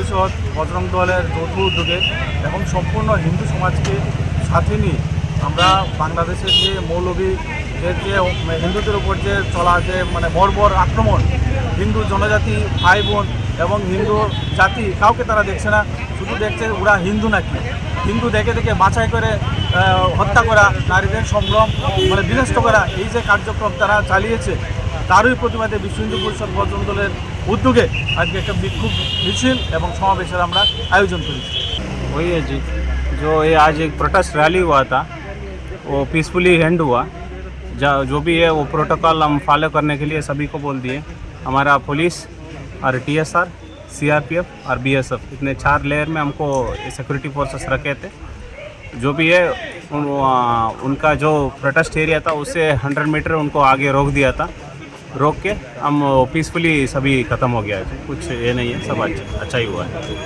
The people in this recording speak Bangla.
পরিষদ বজরং দলের যৌথ উদ্যোগে এবং সম্পূর্ণ হিন্দু সমাজকে সাথে নিয়ে আমরা বাংলাদেশের যে মৌলবীদের যে হিন্দুদের উপর যে চলা যে বর্বর আক্রমণ, হিন্দু জনজাতি ভাই বোন এবং হিন্দু জাতি কাউকে তারা দেখছে না, শুধু দেখছে ওরা হিন্দু নাকি। হিন্দু দেখে দেখে বাছাই করে হত্যা করা, নারীদের সম্ভ্রম বিনষ্ট করা, এই যে কার্যক্রম তারা চালিয়েছে, তারই প্রতিবাদে বিশ্ব হিন্দু পরিষদ বজরং দলের উদ্যোগে আজকে একটা বিক্ষোভ মিছিল এবং সমাবেশের আমরা আয়োজন করেছি। वही है जी, जो ये आज एक प्रोटेस्ट रैली हुआ था वो पीसफुली एंड हुआ। जो भी है वो प्रोटोकॉल हम फॉलो करने के लिए सभी को बोल दिए। हमारा पुलिस और TSR, CRPF और BSF, इतने 4 लेयर में हमको सिक्योरिटी फोर्सेस रखे थे। जो भी है उनका जो प्रोटेस्ट एरिया था उससे 100 मीटर उनको आगे रोक दिया था। रोक के हम पीसफुली सभी ख़त्म हो गया है, कुछ ये नहीं है, सब अच्छा ही हुआ है।